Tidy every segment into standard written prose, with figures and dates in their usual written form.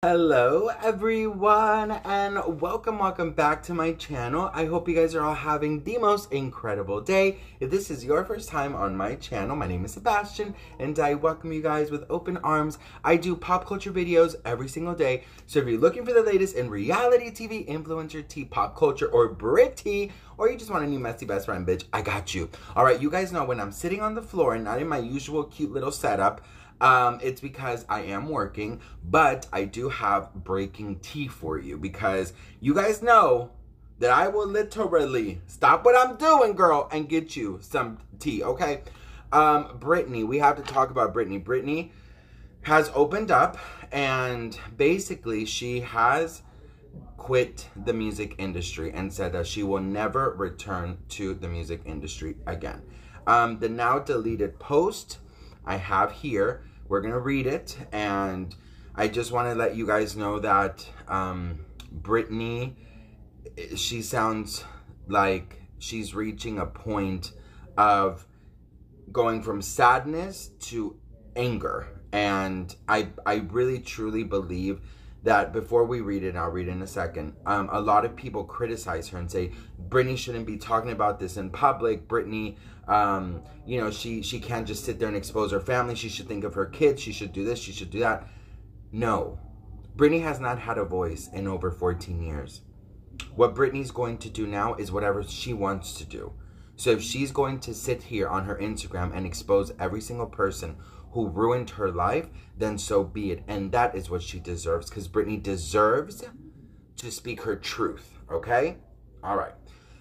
Hello everyone and welcome back to my channel. I hope you guys are all having the most incredible day. If this is your first time on my channel, my name is Sebastian and I welcome you guys with open arms. I do pop culture videos every single day, so if you're looking for the latest in reality TV, influencer tea, pop culture, or Britney, or you just want a new messy best friend, bitch, I got you. Alright, you guys know when I'm sitting on the floor and not in my usual cute little setup, it's because I am working, but I do have breaking tea for you because you guys know that I will literally stop what I'm doing, girl, and get you some tea, okay? Britney, we have to talk about Britney. Britney has opened up and basically she has quit the music industry and said that she will never return to the music industry again. The now deleted post I have here, we're gonna read it, and I just want to let you guys know that Britney, she sounds like she's reaching a point of going from sadness to anger, and I really truly believe that before we read it, and I'll read it in a second, a lot of people criticize her and say, Britney shouldn't be talking about this in public. Britney, you know, she can't just sit there and expose her family. She should think of her kids. She should do this. She should do that. No. Britney has not had a voice in over 14 years. What Britney's going to do now is whatever she wants to do. So if she's going to sit here on her Instagram and expose every single person who ruined her life, then so be it. And that is what she deserves, because Britney deserves to speak her truth, okay? All right.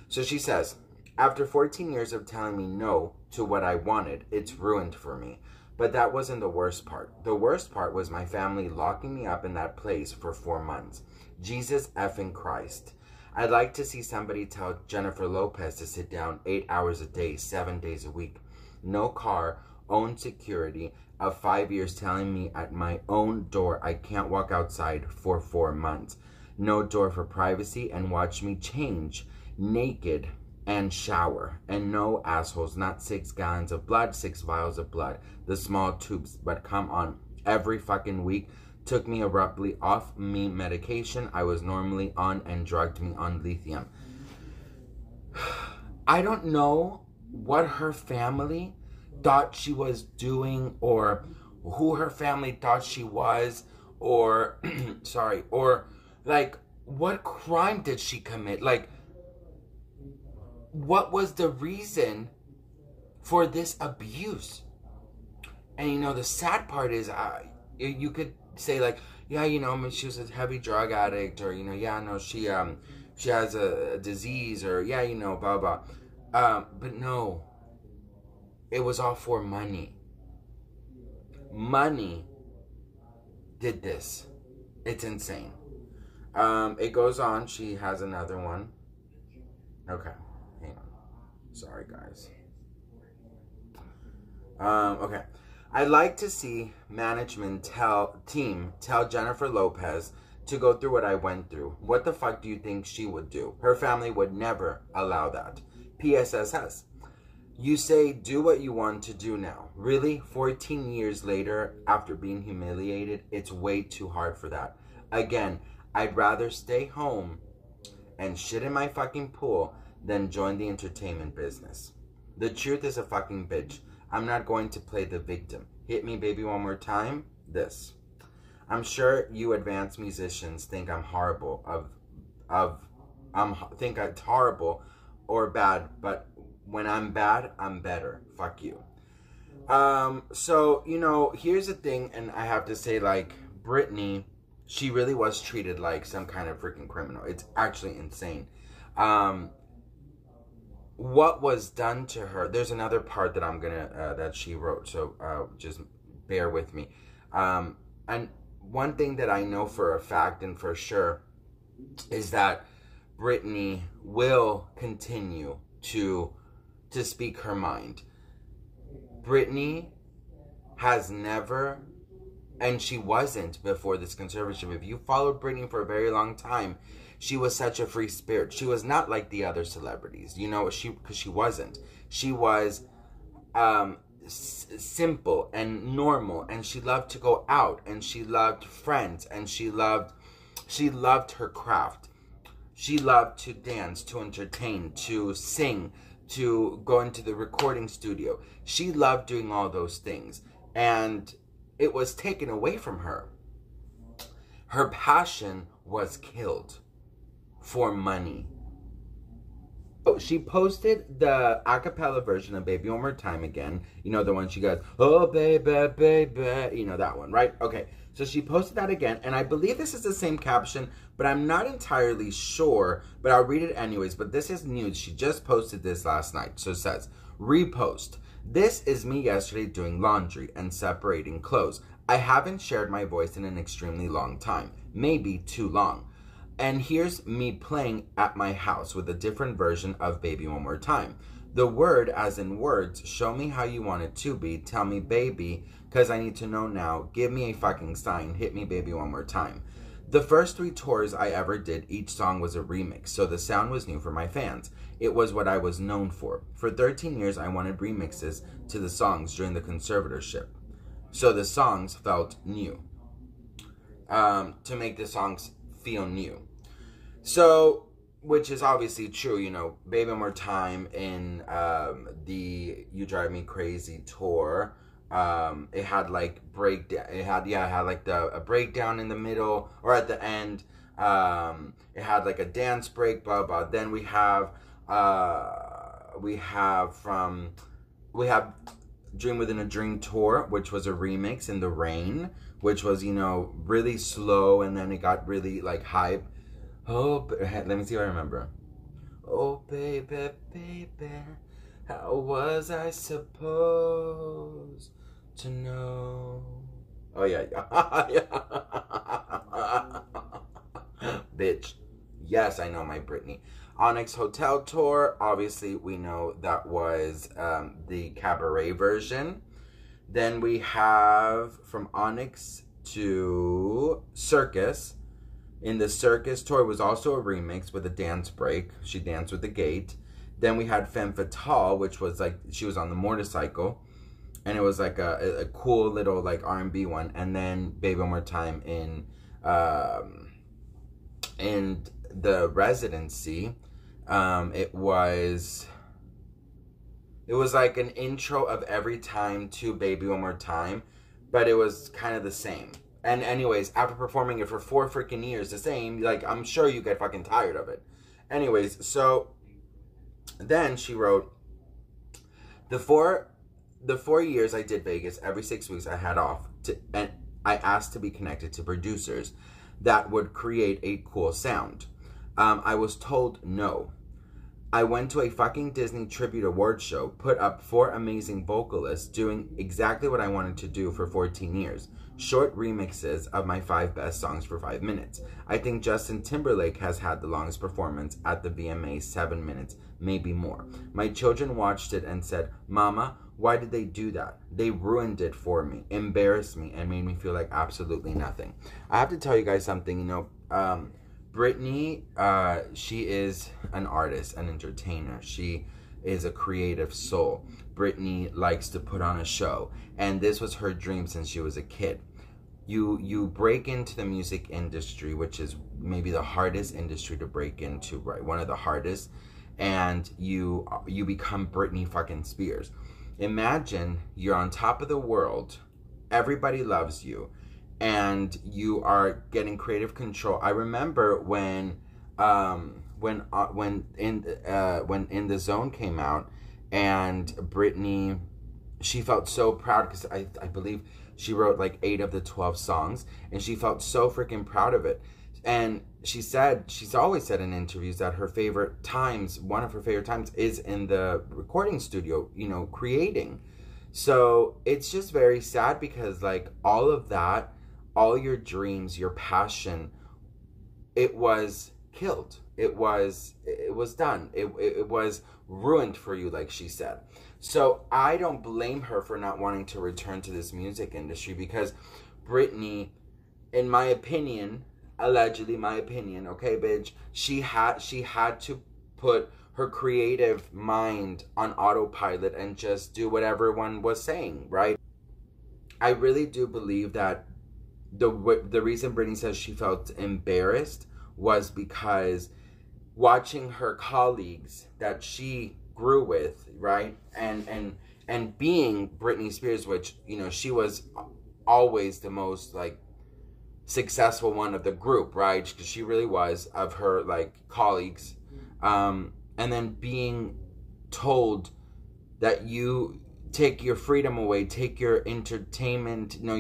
So she says, after 14 years of telling me no to what I wanted, it's ruined for me. But that wasn't the worst part. The worst part was my family locking me up in that place for 4 months. Jesus effing Christ. I'd like to see somebody tell Jennifer Lopez to sit down 8 hours a day, 7 days a week. No car, own security, of 5 years telling me at my own door I can't walk outside for 4 months. No door for privacy, and watch me change naked and shower. And no assholes, not 6 gallons of blood, 6 vials of blood, the small tubes, but come on, every fucking week took me abruptly off me medication I was normally on and drugged me on lithium. I don't know what her family thought she was doing, or who her family thought she was, or sorry, or like what crime did she commit? Like, what was the reason for this abuse? And you know, the sad part is, you could say like, yeah, you know, I mean, she was a heavy drug addict, or you know, yeah, no, she has a disease, or yeah, you know, blah blah. But no, it was all for money. Money did this. It's insane. It goes on. She has another one. Okay. Hang on. Sorry, guys. Okay. I'd like to see management tell Jennifer Lopez to go through what I went through. What the fuck do you think she would do? Her family would never allow that. PSSS. You say do what you want to do now. Really? 14 years later, after being humiliated, it's way too hard for that. Again, I'd rather stay home and shit in my fucking pool than join the entertainment business. The truth is a fucking bitch. I'm not going to play the victim. Hit me, baby, one more time. This. I'm sure you advanced musicians think I'm horrible think it's horrible or bad, but when I'm bad, I'm better. Fuck you. So, you know, here's the thing, and I have to say, like, Britney, she really was treated like some kind of freaking criminal. It's actually insane. What was done to her, there's another part that I'm gonna, that she wrote, so just bear with me. And one thing that I know for a fact and for sure is that Britney will continue to speak her mind. Britney has never, and she wasn't before this conservatorship. If you followed Britney for a very long time, she was such a free spirit. She was not like the other celebrities, you know, because she wasn't. She was simple and normal, and she loved to go out, and she loved friends, and she loved her craft. She loved to dance, to entertain, to sing, to go into the recording studio. She loved doing all those things, and it was taken away from her. Her passion was killed for money. So she posted the a cappella version of Baby One More Time again. You know, the one she goes, oh, baby, baby. You know that one, right? Okay, so she posted that again, and I believe this is the same caption, but I'm not entirely sure, but I'll read it anyways. But this is news. She just posted this last night. So it says, repost. This is me yesterday doing laundry and separating clothes. I haven't shared my voice in an extremely long time, maybe too long. And here's me playing at my house with a different version of Baby One More Time. The word as in words, show me how you want it to be, tell me baby, cause I need to know now, give me a fucking sign, hit me baby one more time. The first 3 tours I ever did, each song was a remix, so the sound was new for my fans. It was what I was known for. For 13 years, I wanted remixes to the songs during the conservatorship. So the songs felt new. To make the songs feel new. So, which is obviously true, you know, Baby One More Time in the You Drive Me Crazy tour, it had like breakdown, it had like a breakdown in the middle or at the end, it had like a dance break, blah blah. Then we have Dream Within a Dream tour, which was a remix in the rain, which was, you know, really slow, and then it got really like hype. Oh, let me see if I remember. Oh, baby, baby, how was I supposed to know? Oh, yeah. Bitch. Yes, I know my Britney. Onyx Hotel Tour, obviously we know that was the cabaret version. Then we have from Onyx to Circus. In the Circus tour, it was also a remix with a dance break. She danced with the gate. Then we had Femme Fatale, which was like, she was on the motorcycle. And it was like a cool little like R&B one. And then Baby One More Time in the residency. It was like an intro of Every Time to Baby One More Time. But it was kind of the same. And anyways, after performing it for 4 freaking years, the same, like, I'm sure you get fucking tired of it. Anyways, so then she wrote, the four years I did Vegas, every 6 weeks I had off, and I asked to be connected to producers that would create a cool sound. I was told no. I went to a fucking Disney tribute award show, put up 4 amazing vocalists doing exactly what I wanted to do for 14 years. Short remixes of my 5 best songs for 5 minutes. I think Justin Timberlake has had the longest performance at the VMAs, 7 minutes, maybe more. My children watched it and said, Mama, why did they do that? They ruined it for me, embarrassed me, and made me feel like absolutely nothing. I have to tell you guys something, you know, Britney, she is an artist, an entertainer. She is a creative soul. Britney likes to put on a show, and this was her dream since she was a kid. You break into the music industry, which is maybe the hardest industry to break into, right? One of the hardest, and you become Britney fucking Spears. Imagine you're on top of the world, everybody loves you, and you are getting creative control. I remember when In the Zone came out, and Britney, she felt so proud because I believe she wrote like 8 of the 12 songs, and she felt so freaking proud of it. And she's always said in interviews that her favorite times, one of her favorite times, is in the recording studio, you know, creating. So it's just very sad because like all of that, all your dreams, your passion, it was killed. It was done. It was ruined for you, like she said. So I don't blame her for not wanting to return to this music industry, because Britney, in my opinion, allegedly my opinion, okay, bitch, she had to put her creative mind on autopilot and just do what everyone was saying, right? I really do believe that the reason Britney says she felt embarrassed was because watching her colleagues that she grew with, right, and being Britney Spears, which, you know, she was always the most, like, successful one of the group, right, because she really was, of her, like, colleagues, and then being told that you take your freedom away, take your entertainment, you know,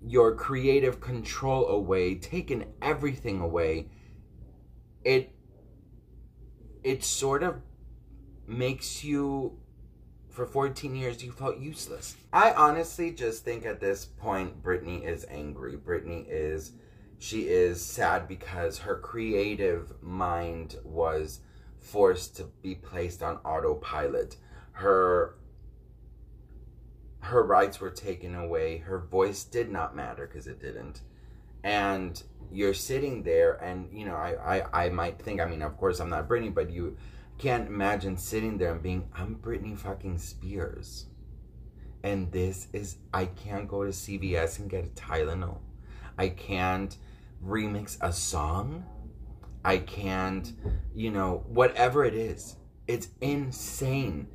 your creative control away, taking everything away, it sort of makes you, for 14 years, you felt useless. I honestly just think at this point, Britney is angry. She is sad because her creative mind was forced to be placed on autopilot. Her rights were taken away. Her voice did not matter, because it didn't. And you're sitting there and, you know, I might think, I mean, of course I'm not Britney, but you can't imagine sitting there and being, I'm Britney fucking Spears. And this is, I can't go to CVS and get a Tylenol. I can't remix a song. I can't, you know, whatever it is. It's insane.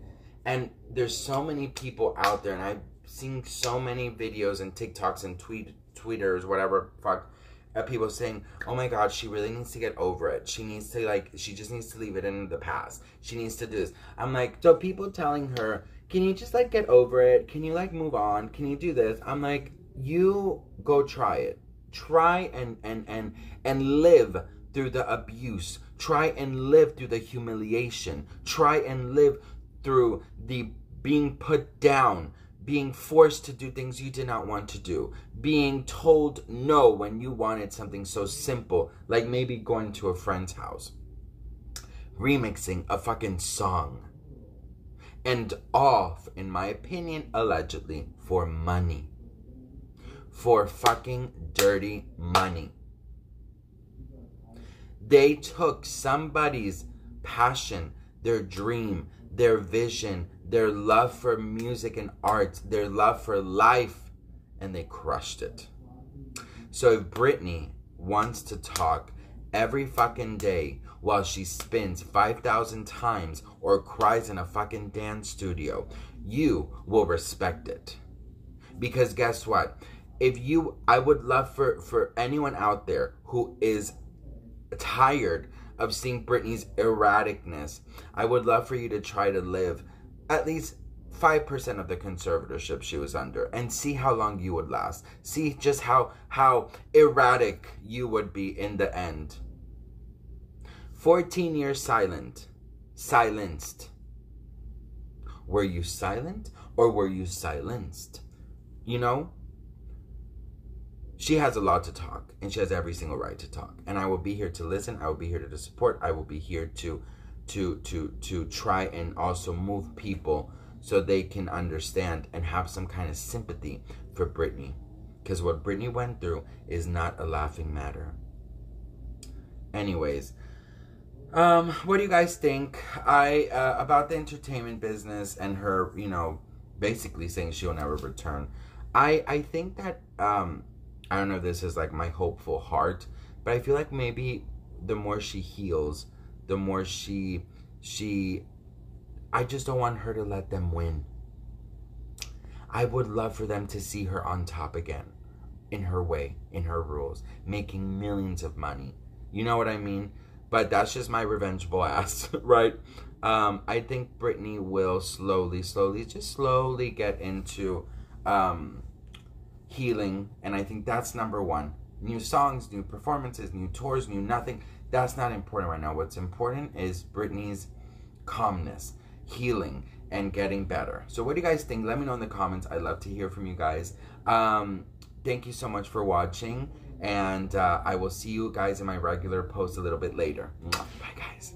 And there's so many people out there, and I've seen so many videos and TikToks and tweeters, whatever, fuck, people saying, oh my god, she really needs to get over it. She needs to, like, she just needs to leave it in the past. She needs to do this. I'm like, so people telling her, can you just, like, get over it? Can you, like, move on? Can you do this? I'm like, you go try it. Try and live through the abuse. Try and live through the humiliation. Try and live through the being put down, being forced to do things you did not want to do, being told no when you wanted something so simple, like maybe going to a friend's house, remixing a fucking song, and all, in my opinion, allegedly, for money. For fucking dirty money. They took somebody's passion, their dream, their vision, their love for music and art, their love for life, and they crushed it. So if Britney wants to talk every fucking day while she spins 5,000 times or cries in a fucking dance studio, you will respect it. Because guess what? I would love for anyone out there who is tired of seeing Britney's erraticness, I would love for you to try to live at least 5% of the conservatorship she was under and see how long you would last. See just how erratic you would be in the end. 14 years silenced. Were you silent or were you silenced? You know? She has a lot to talk, and she has every single right to talk. And I will be here to listen. I will be here to support. I will be here to try and also move people so they can understand and have some kind of sympathy for Britney. Because what Britney went through is not a laughing matter. Anyways, what do you guys think about the entertainment business and her, you know, basically saying she'll never return? I think that, I don't know if this is like my hopeful heart, but I feel like maybe the more she heals, the more I just don't want her to let them win. I would love for them to see her on top again, in her way, in her rules, making millions of money. You know what I mean? But that's just my revengeful ass, right? I think Britney will slowly get into healing, and I think that's number one. New songs, new performances, new tours, new nothing. That's not important right now. What's important is Britney's calmness, healing, and getting better. So what do you guys think? Let me know in the comments. I'd love to hear from you guys. Thank you so much for watching, and I will see you guys in my regular post a little bit later. Bye, guys.